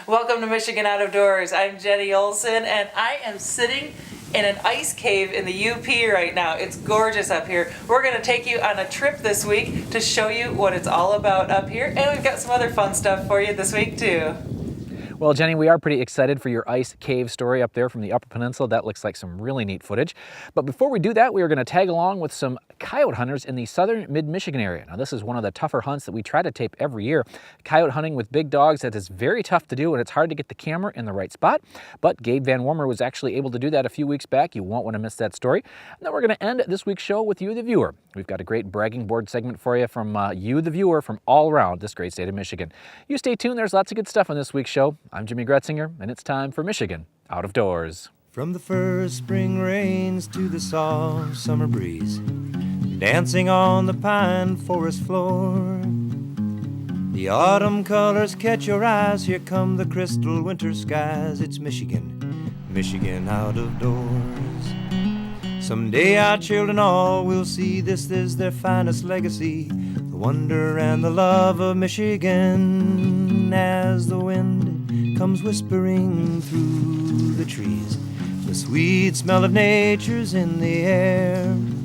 Welcome to Michigan Out of Doors. I'm Jenny Olson, and I am sitting in an ice cave in the UP right now. It's gorgeous up here. We're going to take you on a trip this week to show you what it's all about up here, and we've got some other fun stuff for you this week too. Well, Jenny, we are pretty excited for your ice cave story up there from the Upper Peninsula. That looks like some really neat footage. But before we do that, we are going to tag along with some coyote hunters in the southern mid-Michigan area. Now, this is one of the tougher hunts that we try to tape every year. Coyote hunting with big dogs, that is very tough to do, and it's hard to get the camera in the right spot. But Gabe Van Wormer was actually able to do that a few weeks back. You won't want to miss that story. And then we're going to end this week's show with you, the viewer. We've got a great bragging board segment for you from you, the viewer, from all around this great state of Michigan. You stay tuned. There's lots of good stuff on this week's show. I'm Jimmy Gretzinger, and it's time for Michigan Out of Doors. From the first spring rains to the soft summer breeze, dancing on the pine forest floor, the autumn colors catch your eyes. Here come the crystal winter skies. It's Michigan, Michigan out of doors. Someday our children all will see this is their finest legacy, the wonder and the love of Michigan. As the wind comes whispering through the trees, the sweet smell of nature's in the air.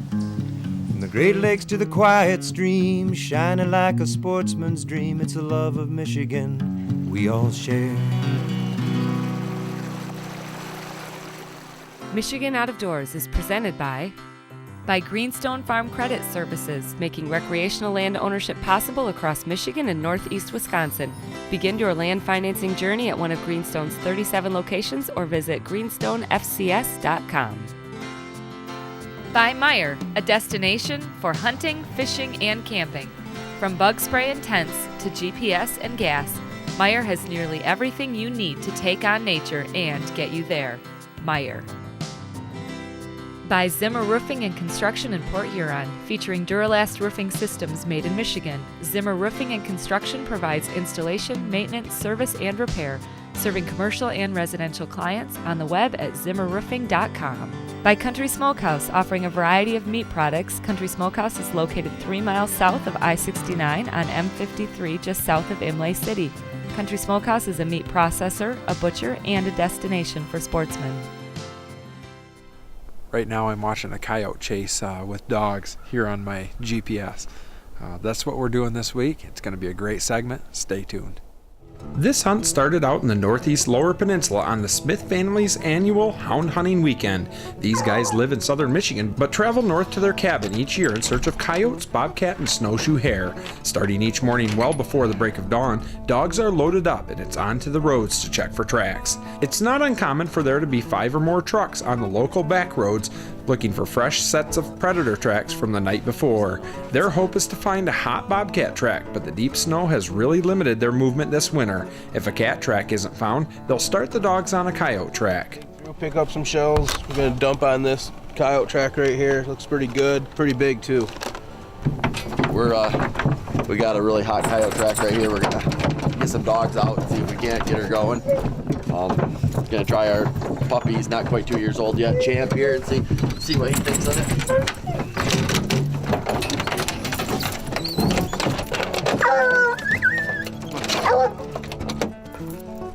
From the Great Lakes to the quiet stream, shining like a sportsman's dream, it's the love of Michigan we all share. Michigan Out of Doors is presented by Greenstone Farm Credit Services, making recreational land ownership possible across Michigan and northeast Wisconsin. Begin your land financing journey at one of Greenstone's 37 locations or visit greenstonefcs.com. By Meijer, a destination for hunting, fishing, and camping. From bug spray and tents to GPS and gas, Meijer has nearly everything you need to take on nature and get you there. Meijer. By Zimmer Roofing and Construction in Port Huron, featuring Duralast roofing systems made in Michigan. Zimmer Roofing and Construction provides installation, maintenance, service, and repair, serving commercial and residential clients on the web at zimmerroofing.com. By Country Smokehouse, offering a variety of meat products. Country Smokehouse is located 3 miles south of I-69 on M53, just south of Imlay City. Country Smokehouse is a meat processor, a butcher, and a destination for sportsmen. Right now I'm watching a coyote chase with dogs here on my GPS. That's what we're doing this week. It's going to be a great segment. Stay tuned. This hunt started out in the northeast Lower Peninsula on the Smith family's annual hound hunting weekend. These guys live in southern Michigan but travel north to their cabin each year in search of coyotes, bobcat, and snowshoe hare. Starting each morning well before the break of dawn, dogs are loaded up and it's on to the roads to check for tracks. It's not uncommon for there to be 5 or more trucks on the local back roads looking for fresh sets of predator tracks from the night before. Their hope is to find a hot bobcat track, but the deep snow has really limited their movement this winter. If a cat track isn't found, they'll start the dogs on a coyote track. We'll pick up some shells. We're gonna dump on this coyote track right here. Looks pretty good, pretty big too. We got a really hot coyote track right here. We're gonna get some dogs out and see if we can't get her going. Gonna try our puppy. He's not quite 2 years old yet. Champ here and see what he thinks of it.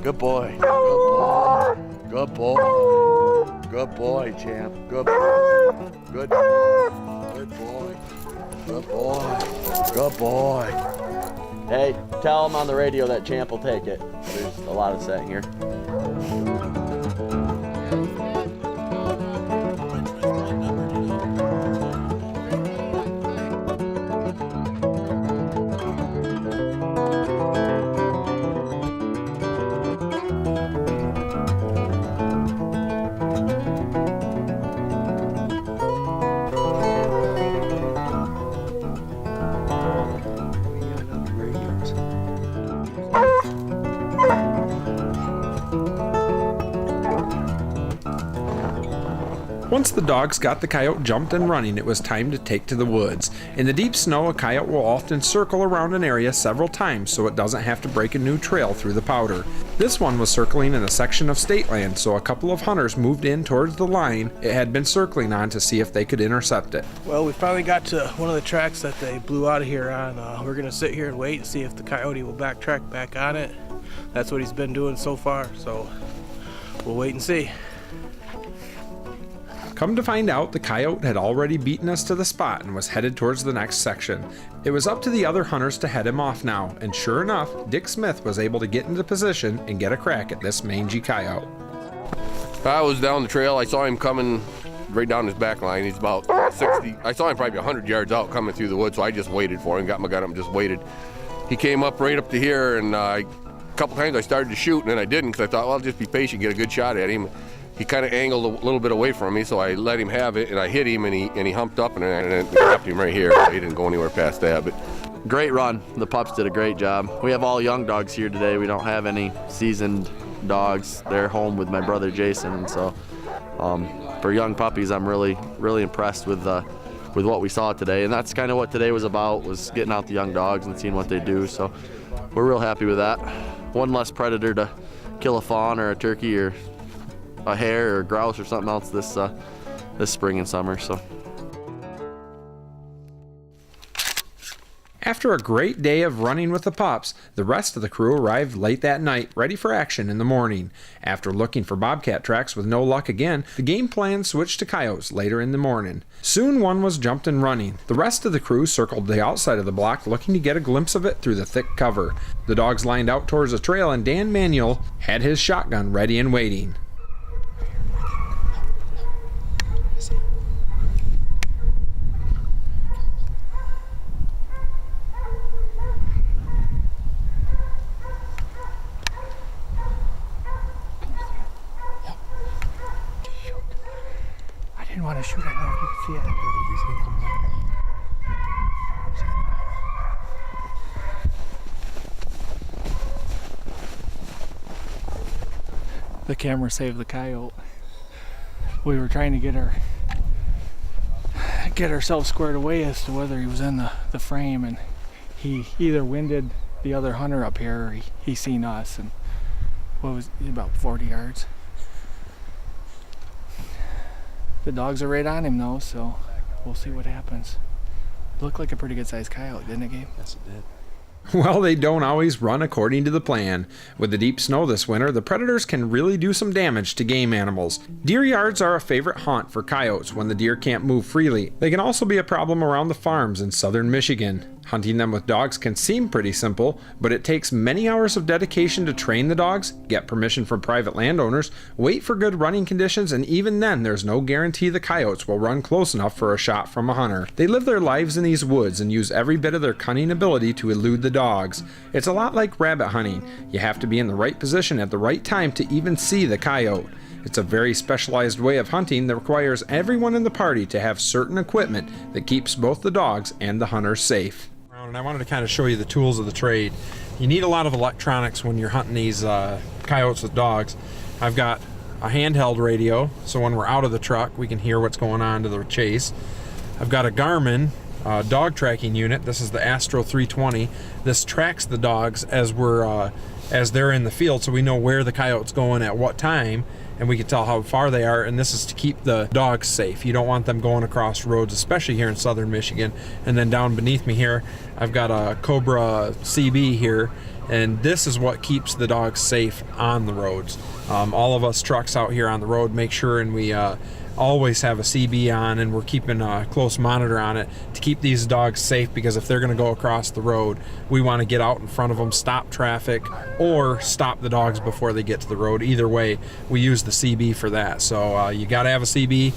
Good boy. Good boy. Good boy, Champ. Good boy. Good boy. Good boy. Good boy. Good boy. Hey, tell him on the radio that Champ will take it. There's a lot of setting here. Once the dogs got the coyote jumped and running, it was time to take to the woods. In the deep snow, a coyote will often circle around an area several times so it doesn't have to break a new trail through the powder. This one was circling in a section of state land, so a couple of hunters moved in towards the line it had been circling on to see if they could intercept it. Well, we finally got to one of the tracks that they blew out of here on. We're gonna sit here and wait and see if the coyote will backtrack back on it. That's what he's been doing so far, so we'll wait and see. Come to find out, the coyote had already beaten us to the spot and was headed towards the next section. It was up to the other hunters to head him off now, and sure enough, Dick Smith was able to get into position and get a crack at this mangy coyote. I was down the trail. I saw him coming right down his back line. He's about 60. I saw him probably 100 yards out coming through the woods, so I just waited for him, got my gun up and just waited. He came up right up to here, and a couple times I started to shoot, and then I didn't because I thought, well, I'll just be patient, get a good shot at him. He kind of angled a little bit away from me, so I let him have it, and I hit him, and he humped up, and I grabbed him right here. He didn't go anywhere past that. But great run. The pups did a great job. We have all young dogs here today. We don't have any seasoned dogs. They're home with my brother Jason, and so for young puppies, I'm really impressed with what we saw today. And that's kind of what today was about, was getting out the young dogs and seeing what they do. So we're real happy with that. One less predator to kill a fawn or a turkey or a hare or grouse or something else this spring and summer. So after a great day of running with the pups, the rest of the crew arrived late that night, ready for action in the morning. After looking for bobcat tracks with no luck again, the game plan switched to coyotes later in the morning. Soon one was jumped and running. The rest of the crew circled the outside of the block, looking to get a glimpse of it through the thick cover. The dogs lined out towards the trail, and Dan Manuel had his shotgun ready and waiting. I didn't want to shoot. I don't know if you can see it. The camera saved the coyote. We were trying to get ourselves squared away as to whether he was in the frame, and he either winded the other hunter up here or he seen us, and what was it, about 40 yards. The dogs are right on him though, so we'll see what happens. It looked like a pretty good sized coyote, didn't it, Gabe? Yes, it did. Well, they don't always run according to the plan. With the deep snow this winter, the predators can really do some damage to game animals. Deer yards are a favorite haunt for coyotes when the deer can't move freely. They can also be a problem around the farms in southern Michigan. Hunting them with dogs can seem pretty simple, but it takes many hours of dedication to train the dogs, get permission from private landowners, wait for good running conditions, and even then there's no guarantee the coyotes will run close enough for a shot from a hunter. They live their lives in these woods and use every bit of their cunning ability to elude the dogs. It's a lot like rabbit hunting. You have to be in the right position at the right time to even see the coyote. It's a very specialized way of hunting that requires everyone in the party to have certain equipment that keeps both the dogs and the hunters safe. And I wanted to kind of show you the tools of the trade. You need a lot of electronics when you're hunting these coyotes with dogs. I've got a handheld radio, so when we're out of the truck we can hear what's going on to the chase. I've got a Garmin dog tracking unit. This is the Astro 320. This tracks the dogs as they're in the field, so we know where the coyote's going at what time, and we can tell how far they are, and this is to keep the dogs safe. You don't want them going across roads, especially here in southern Michigan. And then down beneath me here, I've got a Cobra CB here, and this is what keeps the dogs safe on the roads. All of us trucks out here on the road make sure, and we always have a CB on, and we're keeping a close monitor on it to keep these dogs safe, because if they're going to go across the road, we want to get out in front of them, stop traffic, or stop the dogs before they get to the road. Either way, we use the CB for that. So you got to have a CB,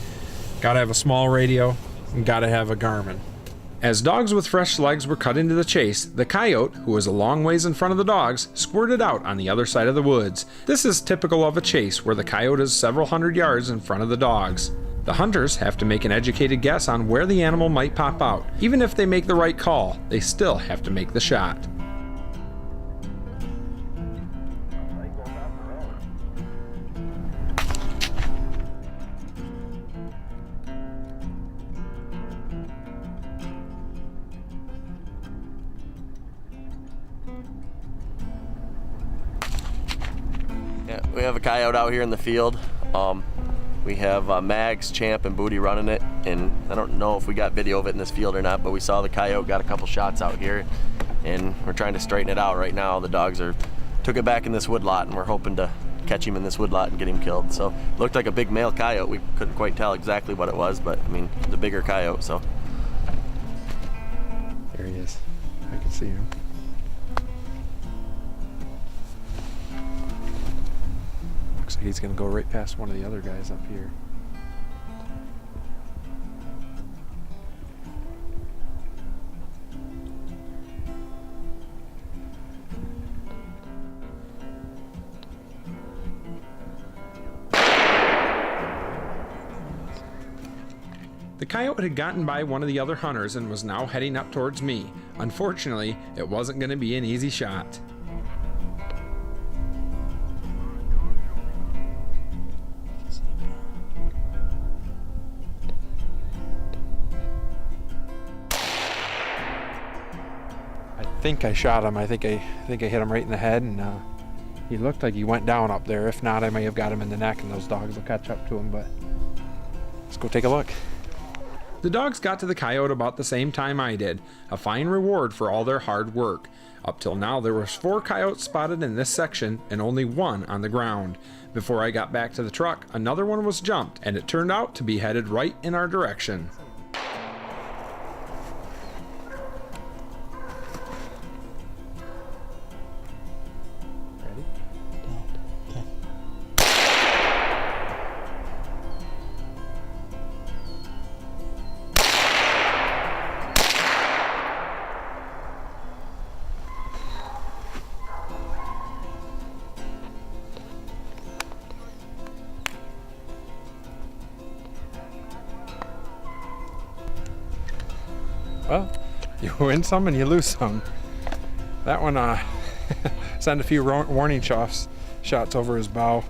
got to have a small radio, and got to have a Garmin. As dogs with fresh legs were cut into the chase, the coyote, who was a long ways in front of the dogs, squirted out on the other side of the woods. This is typical of a chase where the coyote is several hundred yards in front of the dogs. The hunters have to make an educated guess on where the animal might pop out. Even if they make the right call, they still have to make the shot. Yeah, we have a coyote out here in the field. We have Mags, Champ, and Booty running it, and I don't know if we got video of it in this field or not, but we saw the coyote, got a couple shots out here, and we're trying to straighten it out right now. The dogs took it back in this woodlot, and we're hoping to catch him in this woodlot and get him killed. So it looked like a big male coyote. We couldn't quite tell exactly what it was, but I mean, the bigger coyote, so. There he is. I can see him. Looks like he's gonna go right past one of the other guys up here. The coyote had gotten by one of the other hunters and was now heading up towards me. Unfortunately, it wasn't going to be an easy shot. I think I shot him. I think I hit him right in the head, and he looked like he went down up there. If not, I may have got him in the neck, and those dogs will catch up to him. But let's go take a look. The dogs got to the coyote about the same time I did, a fine reward for all their hard work. Up till now, there was 4 coyotes spotted in this section and only 1 on the ground. Before I got back to the truck, another one was jumped, and it turned out to be headed right in our direction. Well, you win some and you lose some. That one sent a few warning shots over his bow.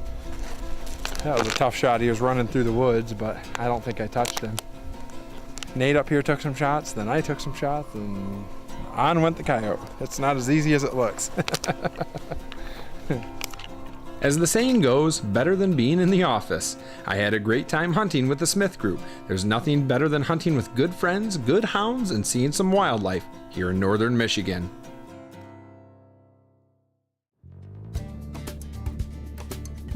That was a tough shot. He was running through the woods, but I don't think I touched him. Nate up here took some shots, then I took some shots, and on went the coyote. It's not as easy as it looks. As the saying goes, better than being in the office. I had a great time hunting with the Smith group. There's nothing better than hunting with good friends, good hounds, and seeing some wildlife here in northern Michigan.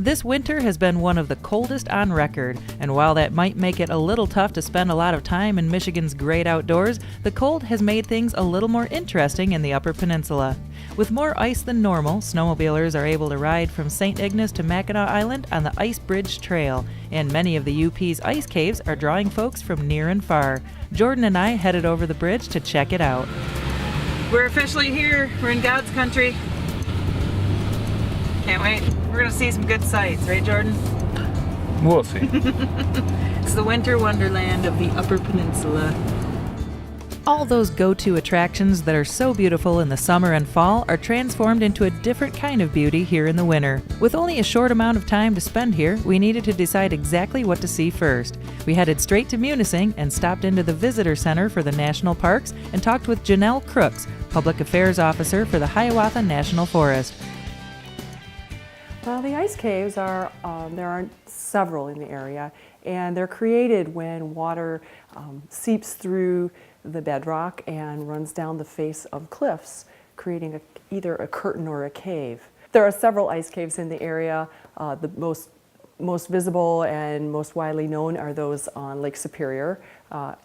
This winter has been one of the coldest on record, and while that might make it a little tough to spend a lot of time in Michigan's great outdoors, the cold has made things a little more interesting in the Upper Peninsula. With more ice than normal, snowmobilers are able to ride from St. Ignace to Mackinac Island on the Ice Bridge Trail, and many of the UP's ice caves are drawing folks from near and far. Jordan and I headed over the bridge to check it out. We're officially here. We're in God's country. Can't wait. We're gonna see some good sights, right, Jordan? We'll see. It's the winter wonderland of the Upper Peninsula. All those go-to attractions that are so beautiful in the summer and fall are transformed into a different kind of beauty here in the winter. With only a short amount of time to spend here, we needed to decide exactly what to see first. We headed straight to Munising and stopped into the Visitor Center for the National Parks and talked with Janelle Crooks, Public Affairs Officer for the Hiawatha National Forest. Well, the ice caves there are several in the area, and they're created when water seeps through the bedrock and runs down the face of cliffs, creating either a curtain or a cave. There are several ice caves in the area. The most visible and most widely known are those on Lake Superior,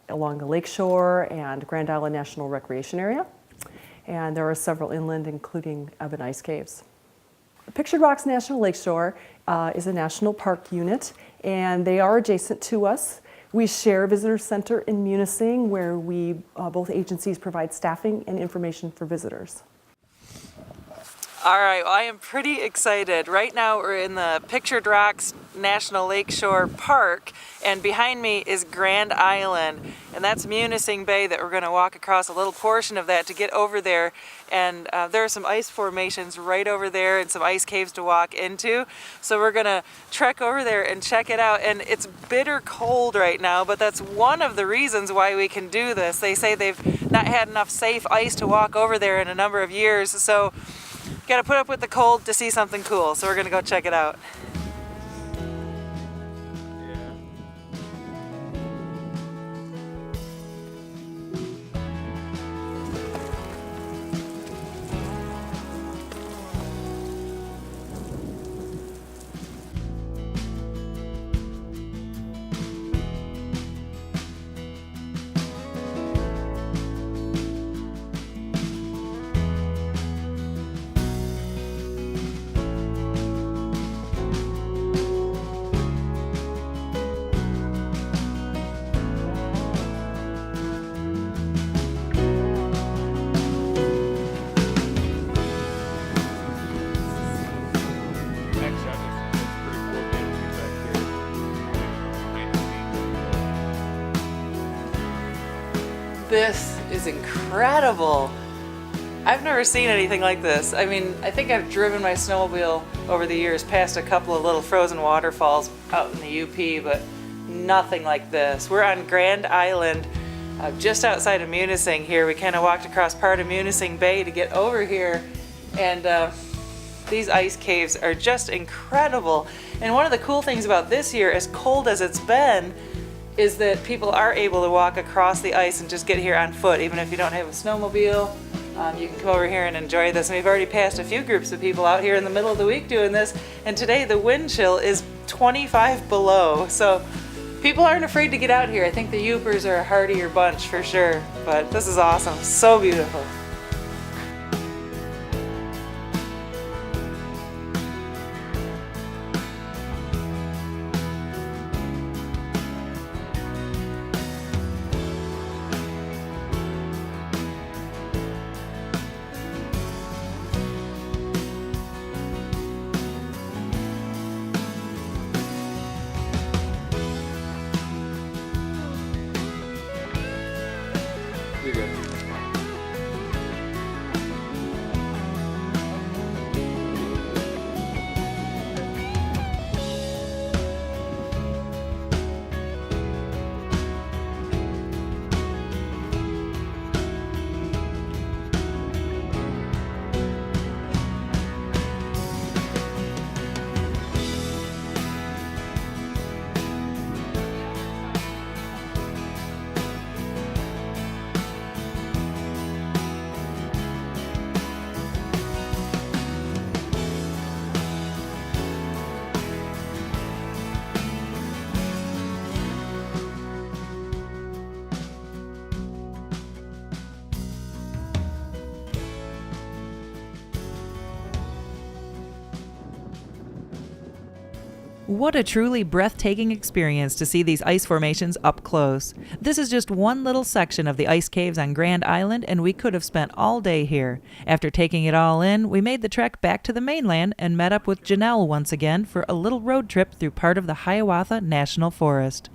along the lakeshore and Grand Island National Recreation Area. And there are several inland, including Evan Ice Caves. Pictured Rocks National Lakeshore is a national park unit, and they are adjacent to us. We share a visitor center in Munising, where both agencies provide staffing and information for visitors. All right, well, I am pretty excited. Right now we're in the Pictured Rocks National Lakeshore Park, and behind me is Grand Island, and that's Munising Bay that we're going to walk across a little portion of that to get over there. And there are some ice formations right over there and some ice caves to walk into. So we're going to trek over there and check it out. And it's bitter cold right now, but that's one of the reasons why we can do this. They say they've not had enough safe ice to walk over there in a number of years. So got to put up with the cold to see something cool. So we're going to go check it out. This is incredible. I've never seen anything like this. I mean, I think I've driven my snowmobile over the years past a couple of little frozen waterfalls out in the UP, but nothing like this. We're on Grand Island, just outside of Munising here. We kind of walked across part of Munising Bay to get over here, and these ice caves are just incredible. And one of the cool things about this year, as cold as it's been, is that people are able to walk across the ice and just get here on foot. Even if you don't have a snowmobile, you can come over here and enjoy this. And we've already passed a few groups of people out here in the middle of the week doing this, and today the wind chill is 25 below. So people aren't afraid to get out here. I think the Yoopers are a hardier bunch for sure, but this is awesome, so beautiful. What a truly breathtaking experience to see these ice formations up close. This is just one little section of the ice caves on Grand Island, and we could have spent all day here. After taking it all in, we made the trek back to the mainland and met up with Janelle once again for a little road trip through part of the Hiawatha National Forest.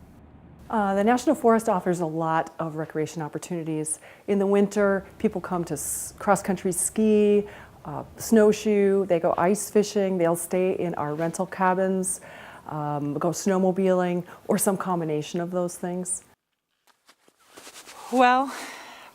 The National Forest offers a lot of recreation opportunities. In the winter, people come to cross-country ski, snowshoe, they go ice fishing, they'll stay in our rental cabins, go snowmobiling, or some combination of those things. Well,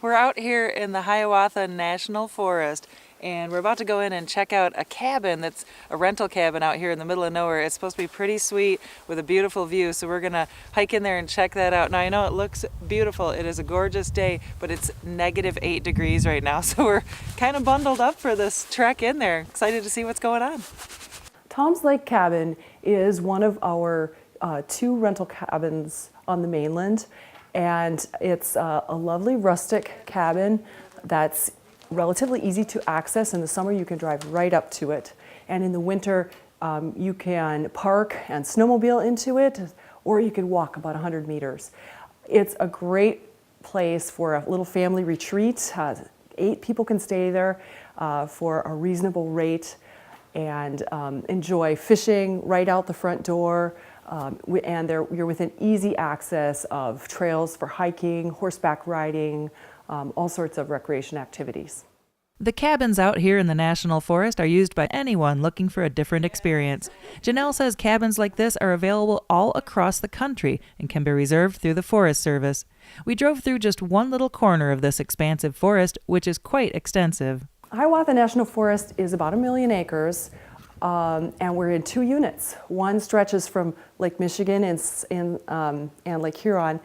we're out here in the Hiawatha National Forest, and we're about to go in and check out a cabin that's a rental cabin out here in the middle of nowhere. It's supposed to be pretty sweet with a beautiful view, so we're gonna hike in there and check that out. Now, I know it looks beautiful. It is a gorgeous day, but it's -8 degrees right now, so we're kind of bundled up for this trek in there. Excited to see what's going on. Tom's Lake Cabin is one of our 2 rental cabins on the mainland, and it's a lovely rustic cabin that's relatively easy to access. In the summer, you can drive right up to it, and in the winter, you can park and snowmobile into it, or you can walk about 100 meters. It's a great place for a little family retreat. 8 people can stay there for a reasonable rate. and enjoy fishing right out the front door. And you're within easy access of trails for hiking, horseback riding, all sorts of recreation activities. The cabins out here in the National Forest are used by anyone looking for a different experience. Janelle says cabins like this are available all across the country and can be reserved through the Forest Service. We drove through just one little corner of this expansive forest, which is quite extensive. Hiawatha National Forest is about 1 million acres, and we're in 2 units. One stretches from Lake Michigan and Lake Huron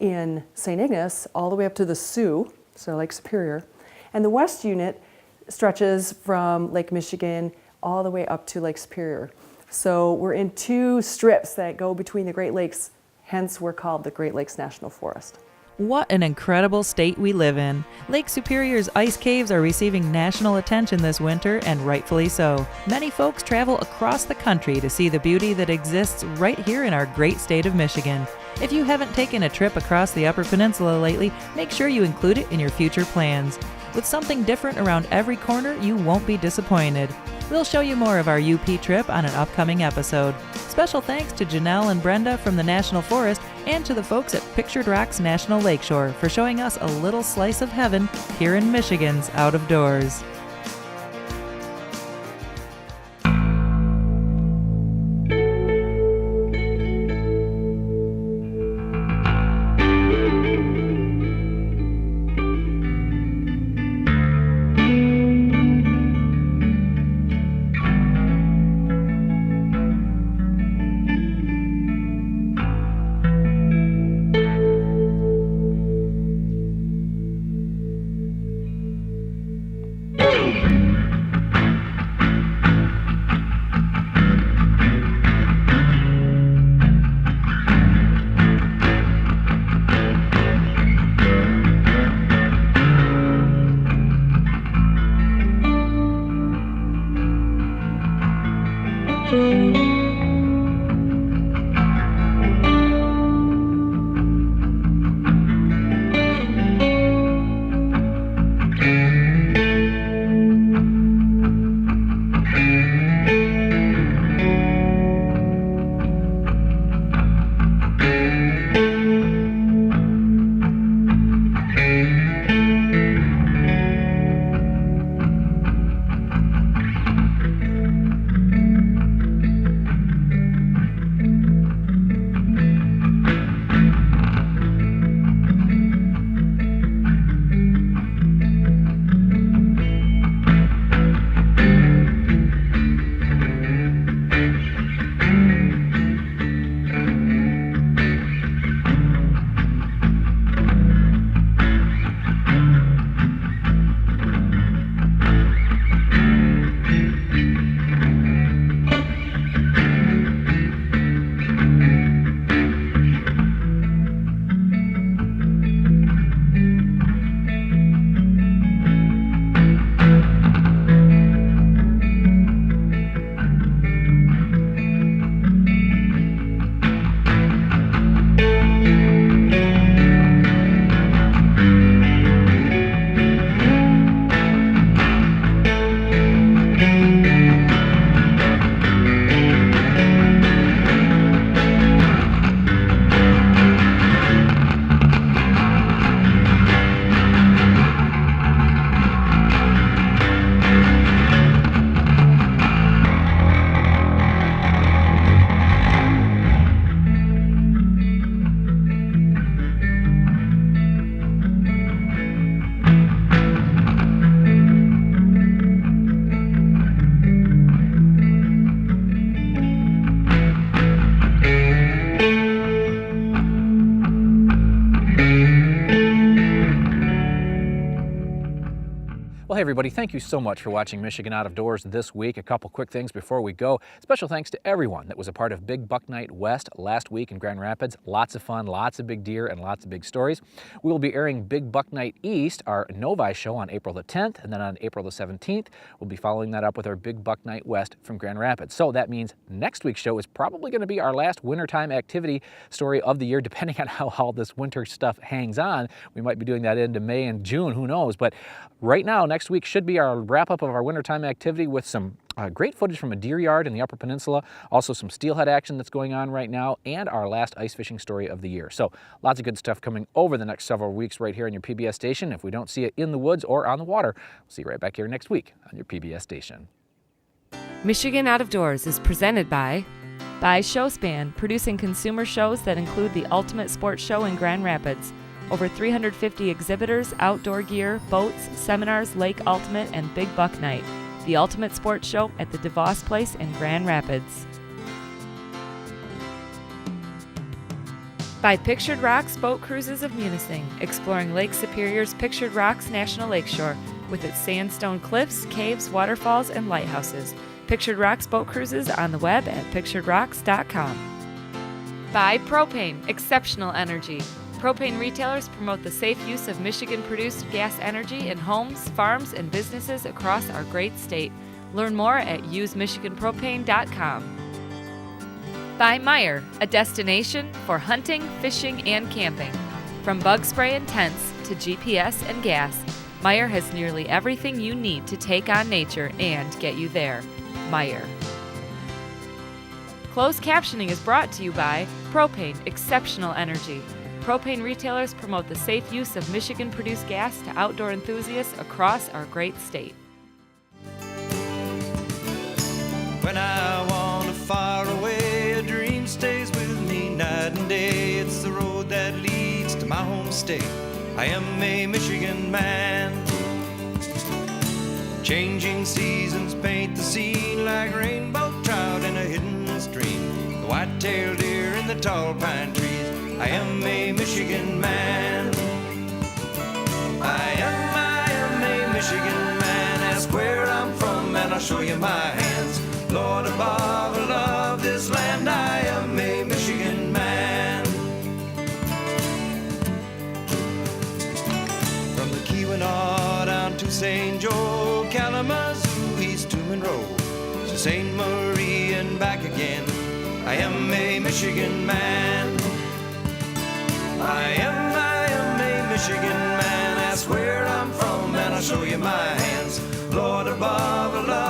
in St. Ignace all the way up to the Sioux, so Lake Superior. And the west unit stretches from Lake Michigan all the way up to Lake Superior. So we're in 2 strips that go between the Great Lakes, hence we're called the Great Lakes National Forest. What an incredible state we live in. Lake Superior's ice caves are receiving national attention this winter, and rightfully so. Many folks travel across the country to see the beauty that exists right here in our great state of Michigan. If you haven't taken a trip across the Upper Peninsula lately, make sure you include it in your future plans. With something different around every corner, you won't be disappointed. We'll show you more of our UP trip on an upcoming episode. Special thanks to Janelle and Brenda from the National Forest and to the folks at Pictured Rocks National Lakeshore for showing us a little slice of heaven here in Michigan's Out of Doors. Well, hey everybody, thank you so much for watching Michigan Out of Doors this week. A couple quick things before we go. Special thanks to everyone that was a part of Big Buck Night West last week in Grand Rapids. Lots of fun, lots of big deer, and lots of big stories. We will be airing Big Buck Night East, our Novi show, on April the 10th, and then on April the 17th, we'll be following that up with our Big Buck Night West from Grand Rapids. So that means next week's show is probably going to be our last wintertime activity story of the year, depending on how all this winter stuff hangs on. We might be doing that into May and June, who knows, but right now, next week should be our wrap-up of our wintertime activity with some Great footage from a deer yard in the Upper Peninsula, also some steelhead action that's going on right now, and our last ice fishing story of the year. So lots of good stuff coming over the next several weeks right here on your PBS station. If we don't see it in the woods or on the water, we'll see you right back here next week on your PBS station. Michigan Out of Doors is presented by Showspan, producing consumer shows that include the ultimate sports show in Grand Rapids. Over 350 exhibitors, outdoor gear, boats, seminars, Lake Ultimate, and Big Buck Night. The ultimate sports show at the DeVos Place in Grand Rapids. By Pictured Rocks Boat Cruises of Munising, exploring Lake Superior's Pictured Rocks National Lakeshore with its sandstone cliffs, caves, waterfalls, and lighthouses. Pictured Rocks Boat Cruises on the web at picturedrocks.com. By Propane, exceptional energy. Propane retailers promote the safe use of Michigan-produced gas energy in homes, farms, and businesses across our great state. Learn more at usemichiganpropane.com. By Meyer, a destination for hunting, fishing, and camping. From bug spray and tents to GPS and gas, Meyer has nearly everything you need to take on nature and get you there. Meyer. Closed captioning is brought to you by Propane, exceptional energy. Propane retailers promote the safe use of Michigan-produced gas to outdoor enthusiasts across our great state. When I wander far away, a dream stays with me night and day. It's the road that leads to my home state. I am a Michigan man. Changing seasons paint the scene like rainbow trout in a hidden stream. The white-tailed deer in the tall pine trees. I am a Michigan man. I am a Michigan man. Ask where I'm from and I'll show you my hands. Lord above, I love this land. I am a Michigan man. From the Keweenaw down to St. Joe, Kalamazoo, East to Monroe, to St. Marie and back again. I am a Michigan man. I am a Michigan man. Ask where I'm from and I'll show you my hands. Lord above, I love